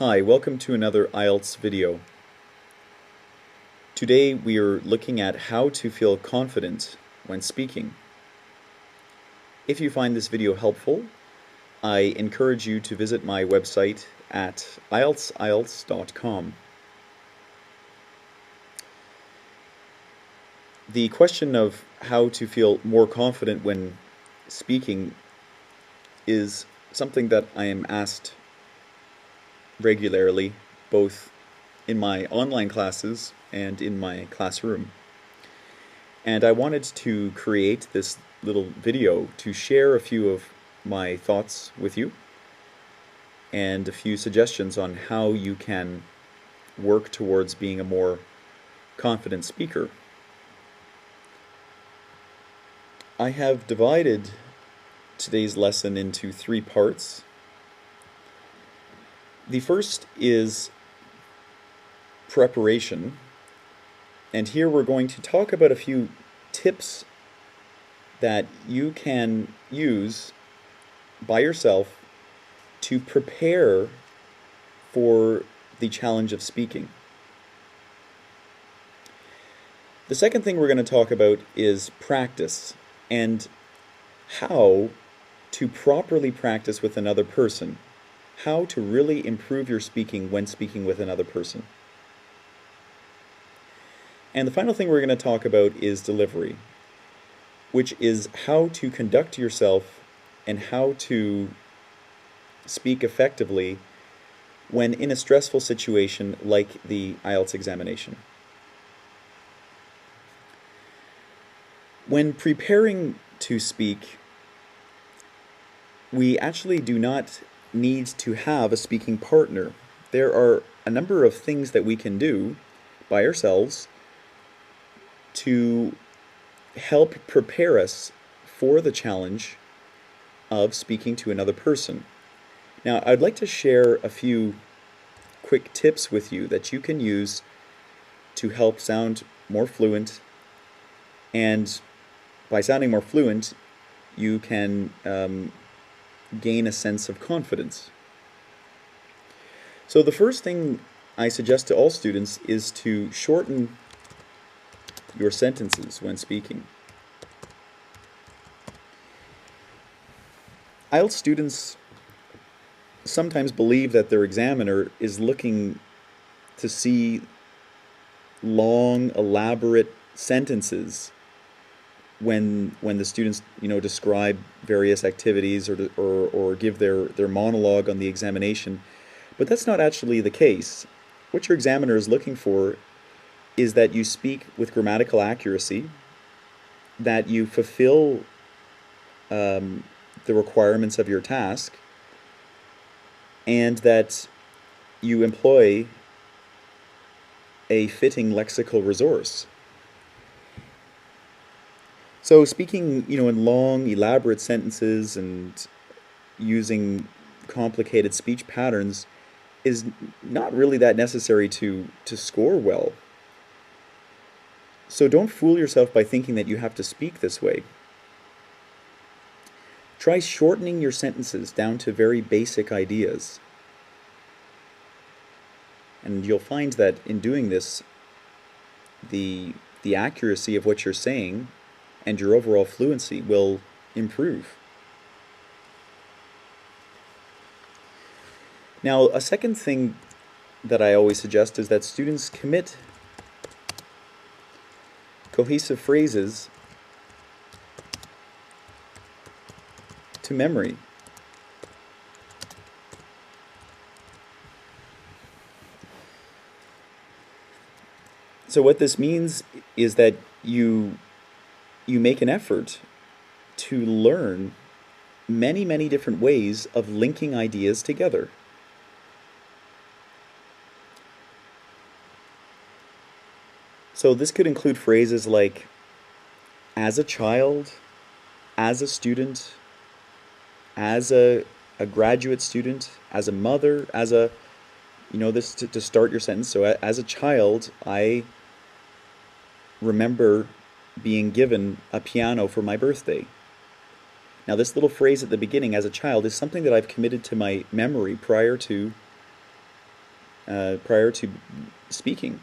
Hi, welcome to another IELTS video. Today we are looking at how to feel confident when speaking. If you find this video helpful, I encourage you to visit my website at IELTS.com. The question of how to feel more confident when speaking is something that I am asked regularly, both in my online classes and in my classroom. And I wanted to create this little video to share a few of my thoughts with you and a few suggestions on how you can work towards being a more confident speaker. I have divided today's lesson into 3 parts. The first is preparation, and here we're going to talk about a few tips that you can use by yourself to prepare for the challenge of speaking. The second thing we're going to talk about is practice and how to properly practice with another person, how to really improve your speaking when speaking with another person. And the final thing we're going to talk about is delivery, which is how to conduct yourself and how to speak effectively when in a stressful situation like the IELTS examination. When preparing to speak, we actually do not need to have a speaking partner. There are a number of things that we can do by ourselves to help prepare us for the challenge of speaking to another person. Now, I'd like to share a few quick tips with you that you can use to help sound more fluent, and by sounding more fluent, you can gain a sense of confidence. So the first thing I suggest to all students is to shorten your sentences when speaking. IELTS students sometimes believe that their examiner is looking to see long, elaborate sentences when the students, describe various activities or give their monologue on the examination. But that's not actually the case. What your examiner is looking for is that you speak with grammatical accuracy, that you fulfill the requirements of your task, and that you employ a fitting lexical resource. So speaking, in long, elaborate sentences and using complicated speech patterns is not really that necessary to score well. So don't fool yourself by thinking that you have to speak this way. Try shortening your sentences down to very basic ideas. And you'll find that in doing this, the accuracy of what you're saying and your overall fluency will improve. Now, a second thing that I always suggest is that students commit cohesive phrases to memory. So what this means is that you make an effort to learn many different ways of linking ideas together. So this could include phrases like as a child, as a student, as a graduate student, as a mother, as a, this to start your sentence. So as a child, I remember being given a piano for my birthday. Now this little phrase at the beginning, as a child, is something that I've committed to my memory prior to prior to speaking.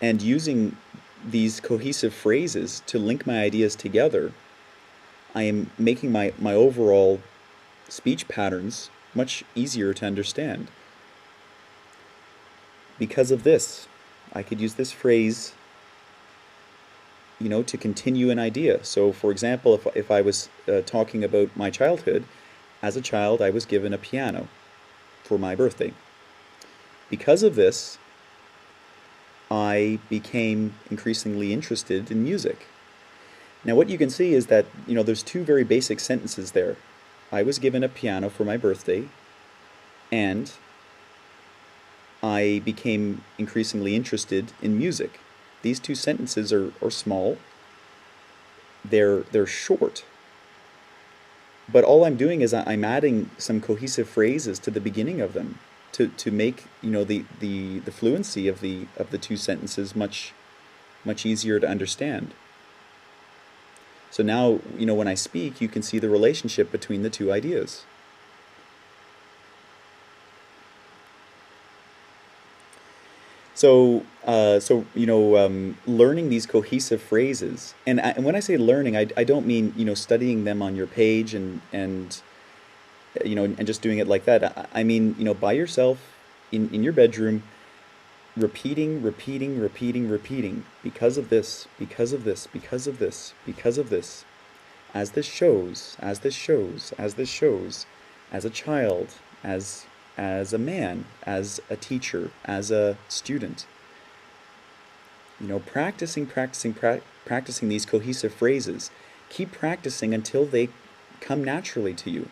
And using these cohesive phrases to link my ideas together, I am making my overall speech patterns much easier to understand. Because of this, I could use this phrase, to continue an idea. So, for example, if I was talking about my childhood, as a child I was given a piano for my birthday. Because of this, I became increasingly interested in music. Now, what you can see is that, there's two very basic sentences there. I was given a piano for my birthday, and I became increasingly interested in music. These two sentences are small. They're short. But all I'm doing is I'm adding some cohesive phrases to the beginning of them to make, the fluency of the two sentences much easier to understand. So now, when I speak, you can see the relationship between the two ideas. So, learning these cohesive phrases, and when I say learning, I don't mean, studying them on your page and just doing it like that. I mean, by yourself in your bedroom, repeating, because of this, because of this, because of this, because of this, as this shows, as this shows, as this shows, as a child, as a man, as a teacher, as a student. Practicing these cohesive phrases. Keep practicing until they come naturally to you.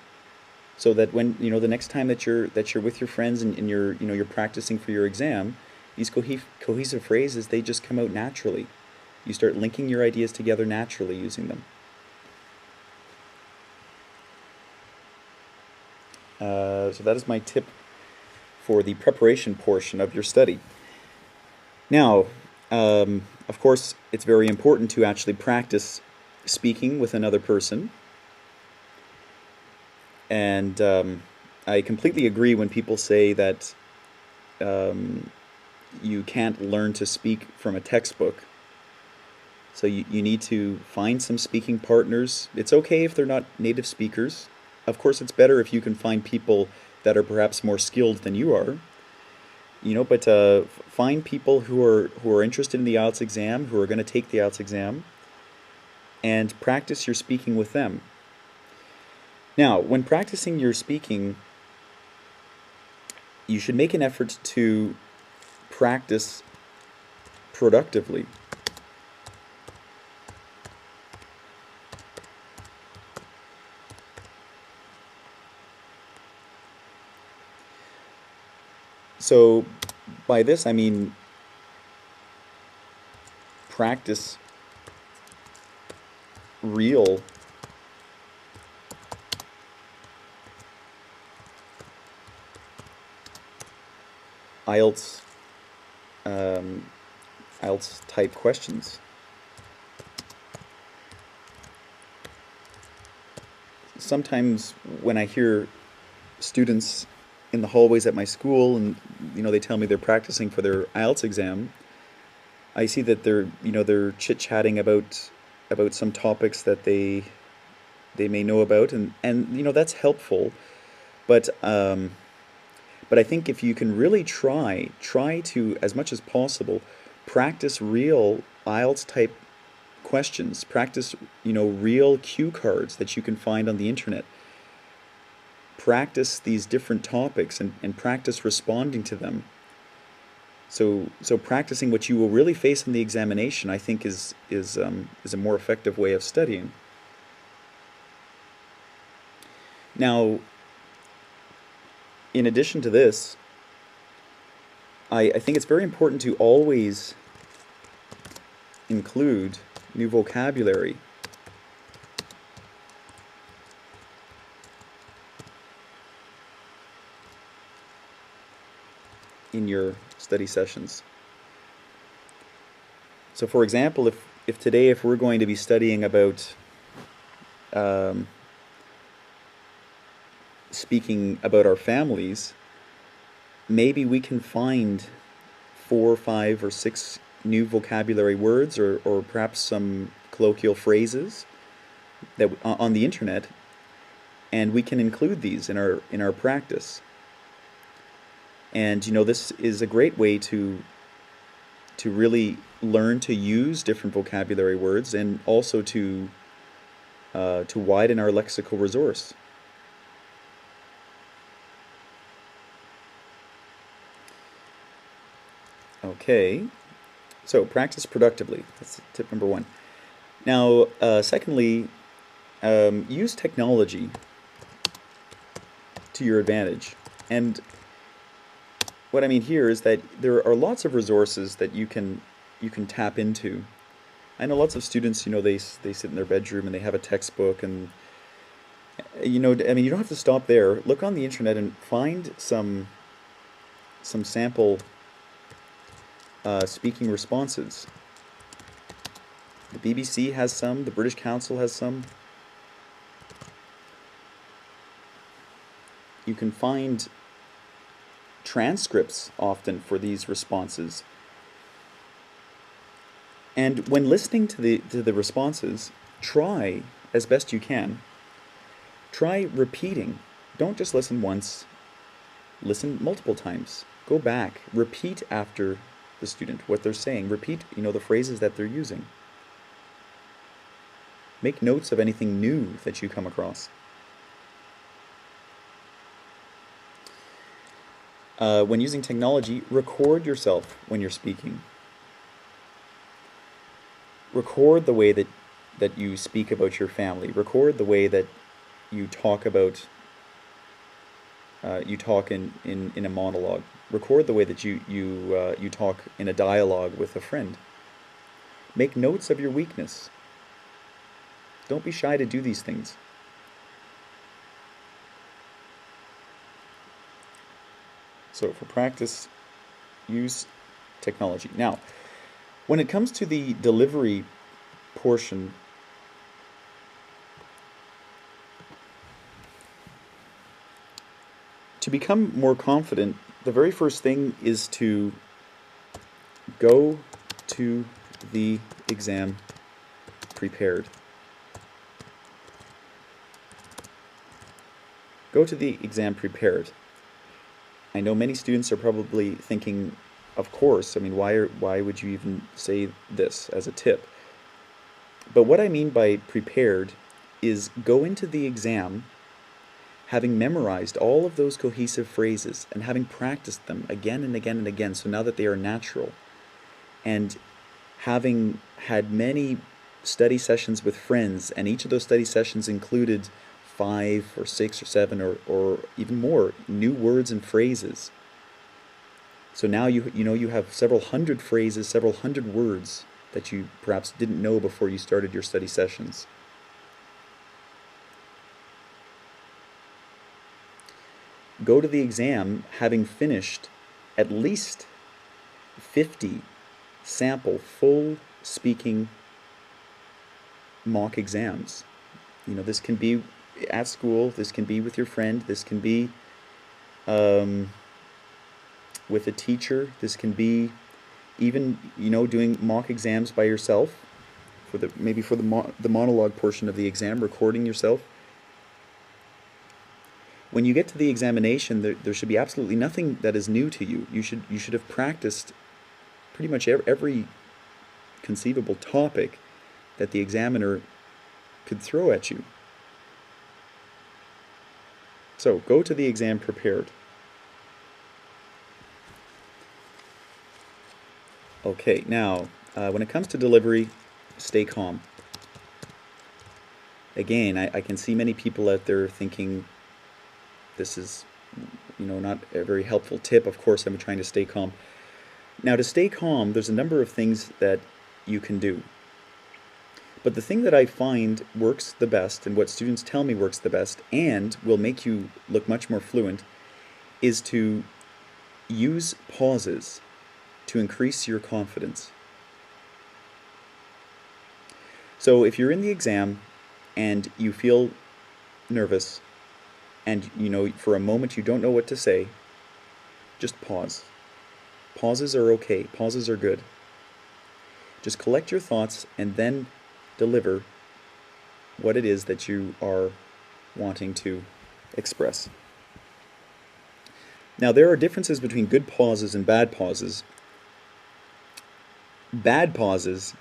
So that when, the next time that you're with your friends and you're practicing for your exam, these cohesive phrases, they just come out naturally. You start linking your ideas together naturally using them. So that is my tip for the preparation portion of your study. Now, of course, it's very important to actually practice speaking with another person. And I completely agree when people say that you can't learn to speak from a textbook. So you need to find some speaking partners. It's okay if they're not native speakers. Of course, it's better if you can find people that are perhaps more skilled than you are. But find people who are interested in the IELTS exam, who are going to take the IELTS exam, and practice your speaking with them. Now, when practicing your speaking, you should make an effort to practice productively. So, by this I mean practice real IELTS type questions. Sometimes when I hear students in the hallways at my school and they tell me they're practicing for their IELTS exam, I see that they're chit-chatting about some topics that they may know about, and that's helpful, but I think if you can really try to, as much as possible, practice real IELTS type questions, practice real cue cards that you can find on the internet. Practice these different topics and practice responding to them. So practicing what you will really face in the examination, I think, is a more effective way of studying. Now, in addition to this, I think it's very important to always include new vocabulary in your study sessions. So, for example, if today, if we're going to be studying about speaking about our families, maybe we can find 4, 5, or 6 new vocabulary words, or perhaps some colloquial phrases that on the internet, and we can include these in our practice. And this is a great way to really learn to use different vocabulary words, and also to widen our lexical resource. Okay, so practice productively. That's tip number 1. Now, secondly, use technology to your advantage. And what I mean here is that there are lots of resources that you can tap into. I know lots of students, they sit in their bedroom and they have a textbook, and you don't have to stop there. Look on the internet and find some sample speaking responses. The BBC has some, the British Council has some. You can find transcripts often for these responses. And when listening to the responses, try as best you can. Try repeating. Don't just listen once. Listen multiple times. Go back. Repeat after the student what they're saying. Repeat, the phrases that they're using. Make notes of anything new that you come across. When using technology, record yourself when you're speaking. Record the way that you speak about your family. Record the way that you talk about you talk in a monologue. Record the way that you talk in a dialogue with a friend. Make notes of your weakness. Don't be shy to do these things. So for practice, use technology. Now, when it comes to the delivery portion, to become more confident, the very first thing is to go to the exam prepared. Go to the exam prepared. I know many students are probably thinking, of course, why would you even say this as a tip? But what I mean by prepared is go into the exam having memorized all of those cohesive phrases and having practiced them again and again and again, so now that they are natural, and having had many study sessions with friends, and each of those study sessions included 5 or 6 or 7 or even more new words and phrases. So now you have several hundred phrases, several hundred words that you perhaps didn't know before you started your study sessions. Go to the exam having finished at least 50 sample full speaking mock exams. This can be at school, this can be with your friend, this can be with a teacher, this can be even doing mock exams by yourself, for the monologue portion of the exam, recording yourself. When you get to the examination, there should be absolutely nothing that is new to you. You should have practiced pretty much every conceivable topic that the examiner could throw at you. So go to the exam prepared. Okay, now when it comes to delivery, stay calm. Again, I can see many people out there thinking this is not a very helpful tip. Of course, I'm trying to stay calm. Now, to stay calm, there's a number of things that you can do. But the thing that I find works the best, and what students tell me works the best, and will make you look much more fluent, is to use pauses to increase your confidence. So if you're in the exam and you feel nervous, and for a moment you don't know what to say, just pause. Pauses are okay. Pauses are good. Just collect your thoughts and then deliver what it is that you are wanting to express. Now, there are differences between good pauses and bad pauses. Bad pauses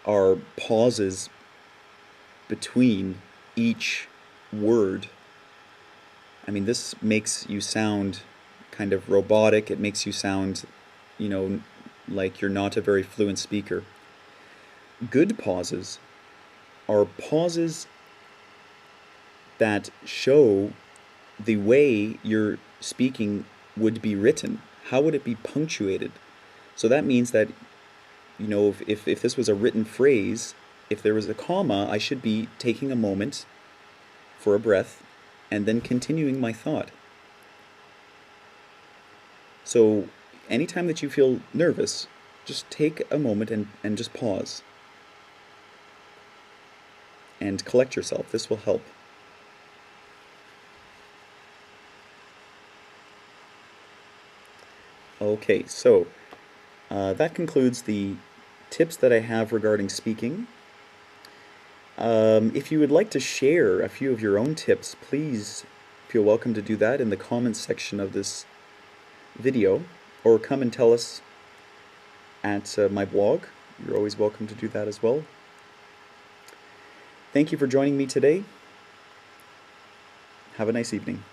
are pauses between each word. I mean, this makes you sound kind of robotic. It makes you sound, like you're not a very fluent speaker. Good pauses are pauses that show the way your speaking would be written. How would it be punctuated? So that means that, if this was a written phrase, if there was a comma, I should be taking a moment for a breath and then continuing my thought. So anytime that you feel nervous, just take a moment and just pause and collect yourself. This will help. Okay, so that concludes the tips that I have regarding speaking. If you would like to share a few of your own tips, please feel welcome to do that in the comments section of this video, or come and tell us at my blog. You're always welcome to do that as well. Thank you for joining me today. Have a nice evening.